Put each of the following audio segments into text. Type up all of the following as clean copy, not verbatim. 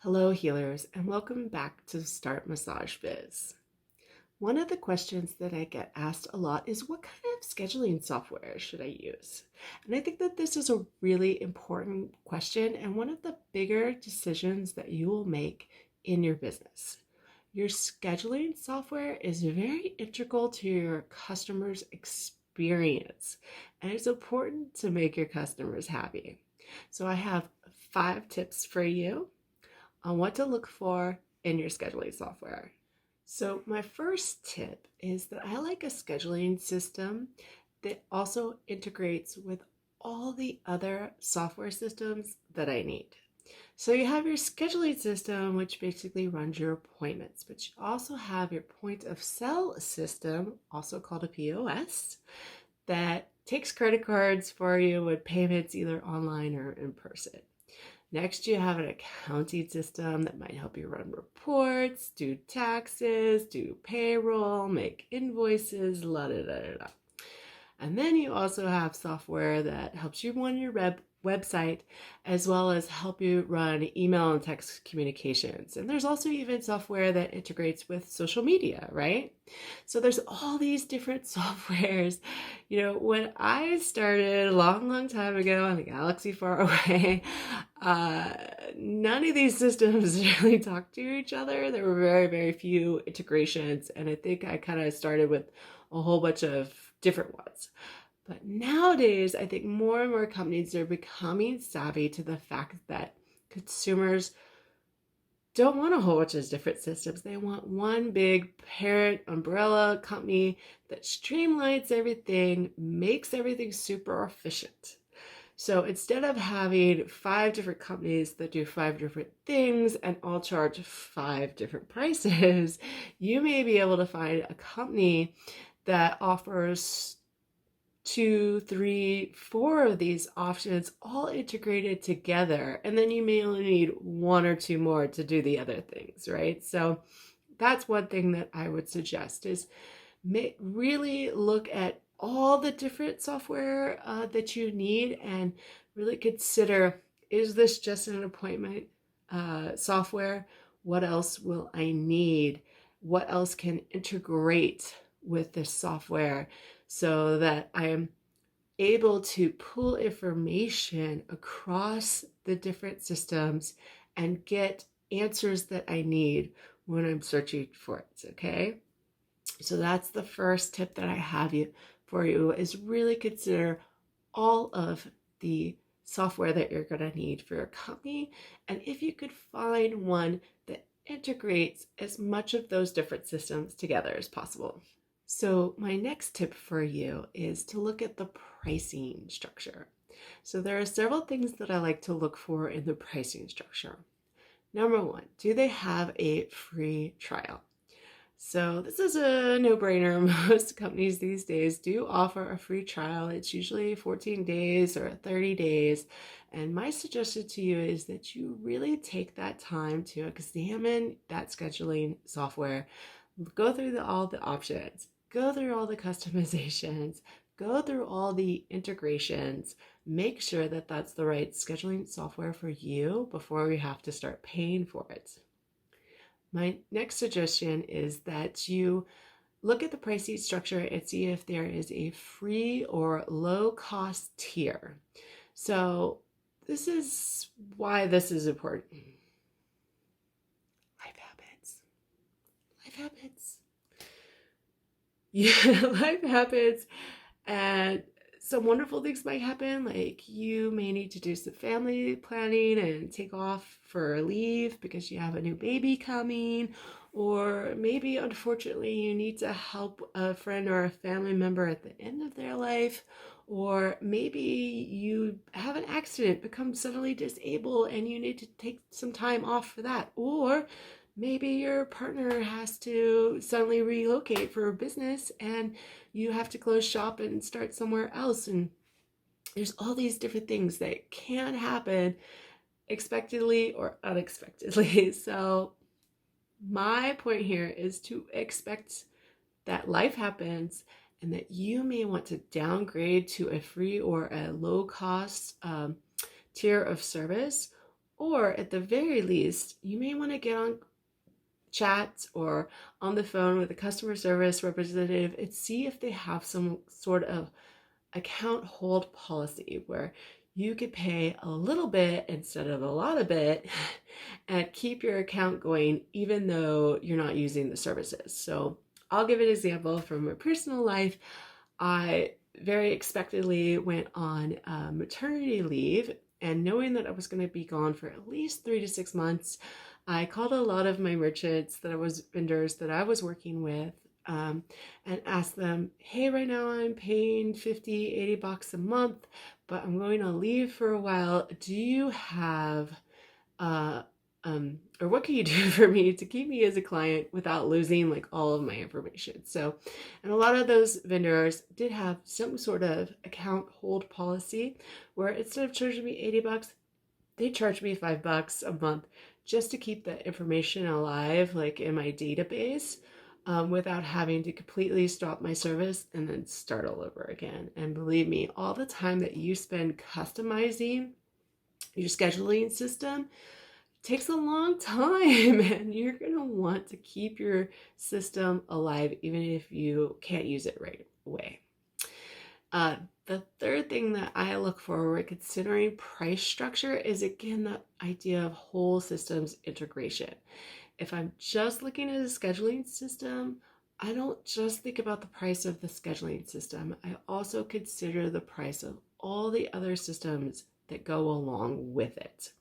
Hello, healers, and welcome back to Start Massage Biz. One of the questions that I get asked a lot is what kind of scheduling software should I use? And I think that this is a really important question and one of the bigger decisions that you will make in your business. Your scheduling software is very integral to your customers' experience, and it's important to make your customers happy. So I have 5 tips for you on what to look for in your scheduling software. So my first tip is that I like a scheduling system that also integrates with all the other software systems that I need. So you have your scheduling system, which basically runs your appointments, but you also have your point of sale system, also called a POS, that takes credit cards for you with payments either online or in person. Next, you have an accounting system that might help you run reports, do taxes, do payroll, make invoices, la da da da da. And then you also have software that helps you run your website, as well as help you run email and text communications. And there's also even software that integrates with social media, right? So there's all these different softwares. When I started a long time ago in the galaxy far away, none of these systems really talked to each other. There were very few integrations, and I think I kind of started with a whole bunch of different ones. But nowadays, I think more and more companies are becoming savvy to the fact that consumers don't want a whole bunch of different systems. They want one big parent umbrella company that streamlines everything, makes everything super efficient. So instead of having 5 different companies that do 5 different things and all charge 5 different prices, you may be able to find a company that offers 2, 3, 4 of these options all integrated together. And then you may only need 1 or 2 more to do the other things, right? So that's one thing that I would suggest is really look at all the different software that you need and really consider, is this just an appointment software? What else will I need? What else can integrate with this software so that I'm able to pull information across the different systems and get answers that I need when I'm searching for it, okay? So that's the first tip that I have for you is really consider all of the software that you're going to need for your company. And if you could find one that integrates as much of those different systems together as possible. So my next tip for you is to look at the pricing structure. So there are several things that I like to look for in the pricing structure. Number 1, do they have a free trial? So this is a no-brainer. Most companies these days do offer a free trial. It's usually 14 days or 30 days. And my suggestion to you is that you really take that time to examine that scheduling software, go through all the options, go through all the customizations, go through all the integrations, make sure that that's the right scheduling software for you before we have to start paying for it. My next suggestion is that you look at the pricing structure and see if there is a free or low cost tier. So this is why this is important. Life happens. Life happens. Yeah, life happens, and some wonderful things might happen, like you may need to do some family planning and take off for leave because you have a new baby coming, or maybe unfortunately you need to help a friend or a family member at the end of their life, or maybe you have an accident, become suddenly disabled, and you need to take some time off for that, or maybe your partner has to suddenly relocate for a business and you have to close shop and start somewhere else. And there's all these different things that can happen expectedly or unexpectedly. So my point here is to expect that life happens and that you may want to downgrade to a free or a low cost tier of service, Or at the very least, you may want to get on chat or on the phone with a customer service representative and see if they have some sort of account hold policy where you could pay a little bit instead of a lot of it and keep your account going even though you're not using the services. So I'll give an example from my personal life. I very expectedly went on maternity leave, and knowing that I was going to be gone for at least 3 to 6 months, I called a lot of my merchants vendors that I was working with, and asked them, hey, right now I'm paying 50, 80 bucks a month, but I'm going on leave for a while. Do you have, uh, or what can you do for me to keep me as a client without losing like all of my information? So, and a lot of those vendors did have some sort of account hold policy where instead of charging me 80 bucks, they charged me $5 a month just to keep the information alive, like in my database, without having to completely stop my service and then start all over again. And believe me, all the time that you spend customizing your scheduling system takes a long time, and you're going to want to keep your system alive even if you can't use it right away. The third thing that I look for when considering price structure is, again, the idea of whole systems integration. If I'm just looking at a scheduling system, I don't just think about the price of the scheduling system. I also consider the price of all the other systems that go along with it.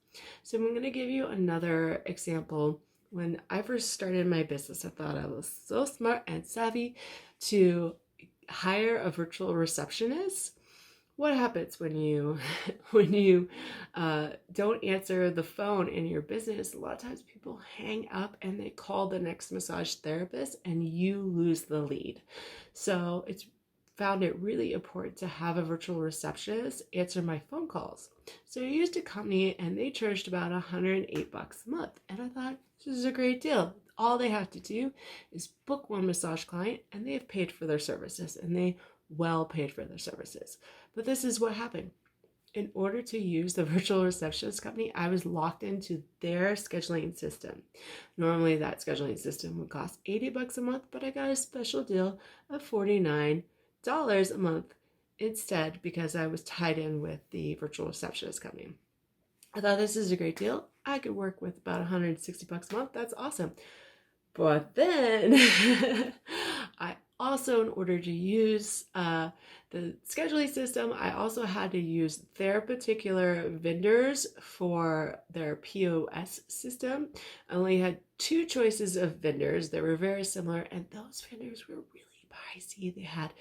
So I'm going to give you another example. When I first started my business, I thought I was so smart and savvy to hire a virtual receptionist. What happens when you don't answer the phone in your business? A lot of times people hang up and they call the next massage therapist and you lose the lead. So it's found it really important to have a virtual receptionist answer my phone calls. So I used a company and they charged about $108 a month. And I thought, this is a great deal. All they have to do is book one massage client and they have paid for their services, and they well paid for their services. But this is what happened. In order to use the virtual receptionist company, I was locked into their scheduling system. Normally that scheduling system would cost $80 a month, but I got a special deal of $49 a month instead because I was tied in with the virtual receptionist company. I thought, this is a great deal. I could work with about $160 a month. That's awesome. But then I also, in order to use the scheduling system, I also had to use their particular vendors for their POS system. I only had 2 choices of vendors that were very similar, and those vendors were really pricey. They had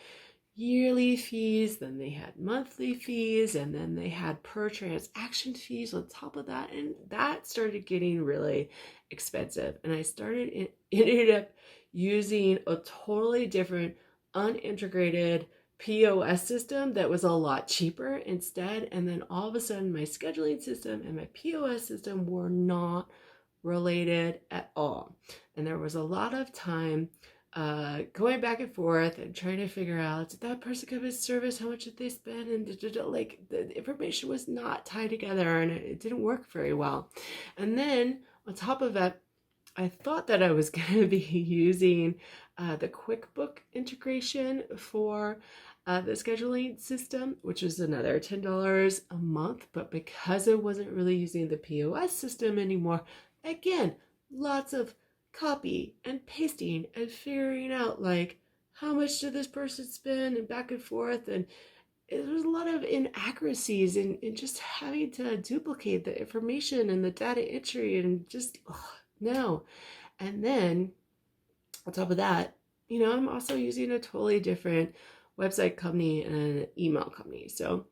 yearly fees, then they had monthly fees, and then they had per transaction fees on top of that, and that started getting really expensive. And I ended up using a totally different unintegrated POS system that was a lot cheaper instead. And then all of a sudden my scheduling system and my POS system were not related at all, and there was a lot of time going back and forth and trying to figure out, did that person come in service, how much did they spend, and like the information was not tied together and it didn't work very well. And then on top of that, I thought that I was going to be using the QuickBook integration for the scheduling system, which is another $10 a month. But because I wasn't really using the POS system anymore, again, lots of copy and pasting and figuring out like, how much did this person spend, and back and forth. And there was a lot of inaccuracies in just having to duplicate the information and the data entry, and just, no. And then on top of that, I'm also using a totally different website company and an email company. So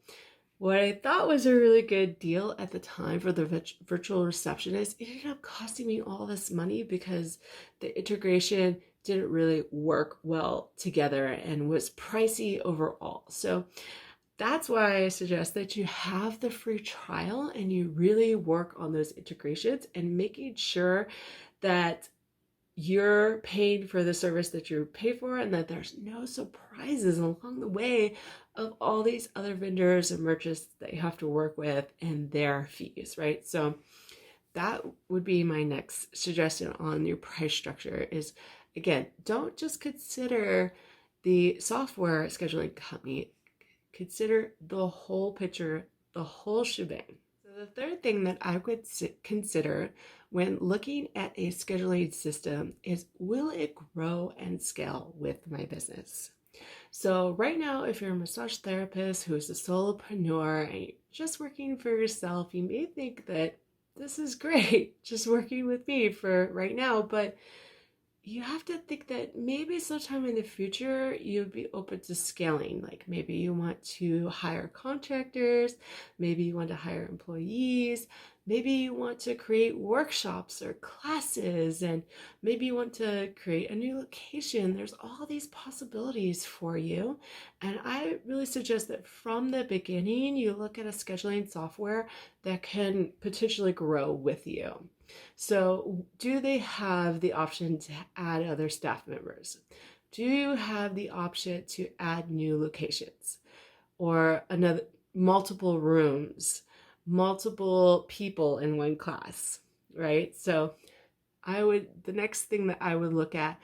what I thought was a really good deal at the time for the virtual receptionist, it ended up costing me all this money because the integration didn't really work well together and was pricey overall. So that's why I suggest that you have the free trial and you really work on those integrations and making sure that you're paying for the service that you pay for, and that there's no surprises along the way of all these other vendors and merchants that you have to work with and their fees, right? So that would be my next suggestion on your price structure is, again, don't just consider the software scheduling company, consider the whole picture, the whole shebang. So the third thing that I would consider when looking at a scheduling system is, will it grow and scale with my business? So right now, if you're a massage therapist who is a solopreneur and you're just working for yourself, you may think that this is great, just working with me for right now, but you have to think that maybe sometime in the future you'd be open to scaling. Like maybe you want to hire contractors, maybe you want to hire employees, maybe you want to create workshops or classes, and maybe you want to create a new location. There's all these possibilities for you. And I really suggest that from the beginning, you look at a scheduling software that can potentially grow with you. So, do they have the option to add other staff members? Do you have the option to add new locations or another multiple rooms, multiple people in one class, right? So, the next thing that I would look at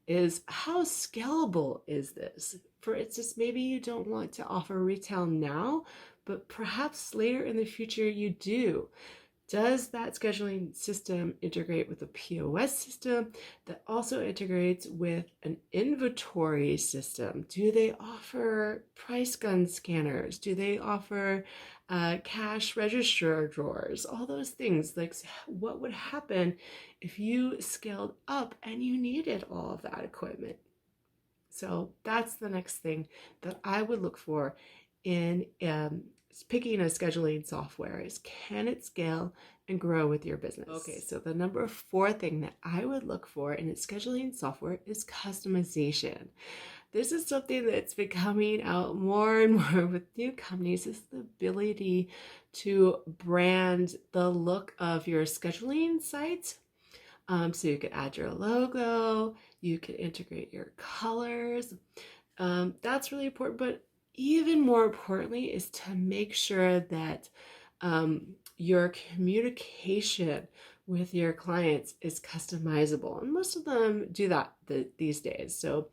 is, how scalable is this? For instance, maybe you don't want to offer retail now, but perhaps later in the future you do. Does that scheduling system integrate with a POS system that also integrates with an inventory system? Do they offer price gun scanners? Do they offer cash register drawers? All those things. Like, what would happen if you scaled up and you needed all of that equipment? So that's the next thing that I would look for in picking a scheduling software is, can it scale and grow with your business? Okay, so the number 4 thing that I would look for in a scheduling software is customization. This is something that's been coming out more and more with new companies, is the ability to brand the look of your scheduling site. So you could add your logo, you could integrate your colors. That's really important, but even more importantly is to make sure that your communication with your clients is customizable. And most of them do that these days. So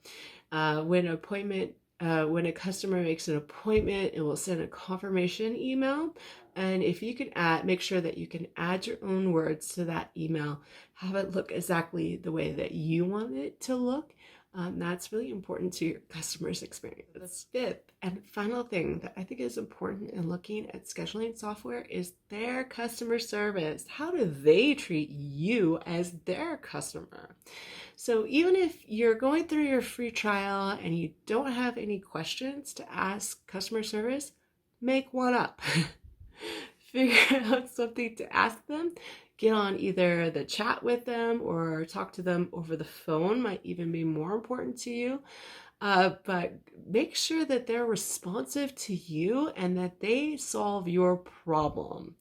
when a customer makes an appointment, it will send a confirmation email. And if you can make sure that you can add your own words to that email, have it look exactly the way that you want it to look. That's really important to your customer's experience. The 5th and final thing that I think is important in looking at scheduling software is their customer service. How do they treat you as their customer? So even if you're going through your free trial and you don't have any questions to ask customer service, make one up. Figure out something to ask them. Get on either the chat with them or talk to them over the phone, might even be more important to you. But make sure that they're responsive to you and that they solve your problem.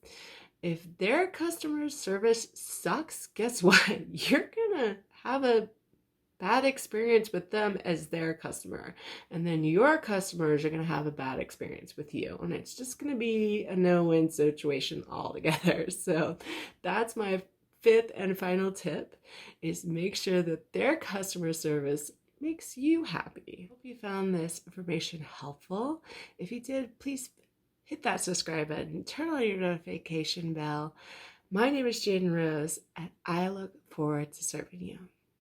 If their customer service sucks, guess what? You're gonna have a bad experience with them as their customer, and then your customers are going to have a bad experience with you, and it's just going to be a no-win situation altogether. So that's my 5th and final tip, is make sure that their customer service makes you happy. Hope you found this information helpful. If you did, please hit that subscribe button, turn on your notification bell. My name is Jaden Rose, and I look forward to serving you.